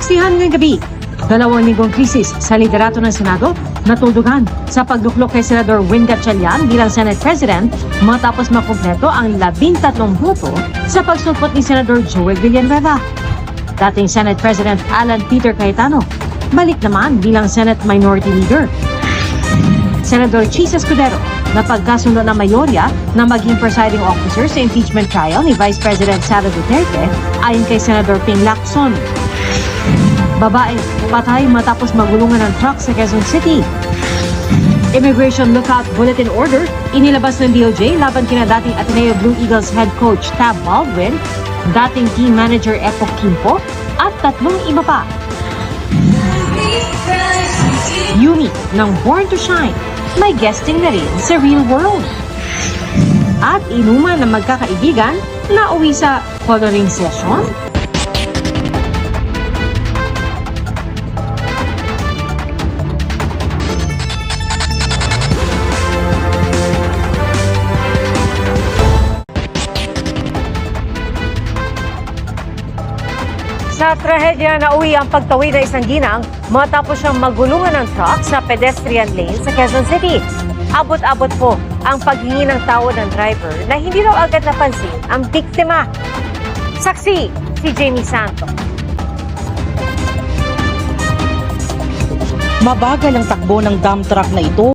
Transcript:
Saksihan ngayong gabi, 2 linggong krisis sa liderato ng Senado natuldugan sa pagluklok kay Senador Win Gatchalian bilang Senate President matapos makumpleto ang 13 boto sa pagsulpot ni Senador Joel Villanueva. Dating Senate President Alan Peter Cayetano, balik naman bilang Senate Minority Leader. Senador Chis Escudero na pagkasundo ng mayorya na maging presiding officer sa impeachment trial ni Vice President Sara Duterte ayon kay Senador Ping Lacson. Babae, patay matapos magulungan ng truck sa Quezon City. Immigration Lookout Bulletin Order inilabas ng DOJ laban kina dating Ateneo Blue Eagles head coach Tab Baldwin, dating team manager Epo Quimpo, at 3 iba pa. Yumi ng Born to Shine, may guesting na rin sa Real World. At inuman ng magkakaibigan na uwi sa coloring session. Sa trahedya na uwi ang pagtawid ng isang ginang matapos siyang magulungan ng truck sa pedestrian lane sa Quezon City. Abot-abot po ang paghingi ng tawad ng driver na hindi raw agad napansin ang biktima. Saksi si Jamie Santos. Mabagal ang takbo ng dump truck na ito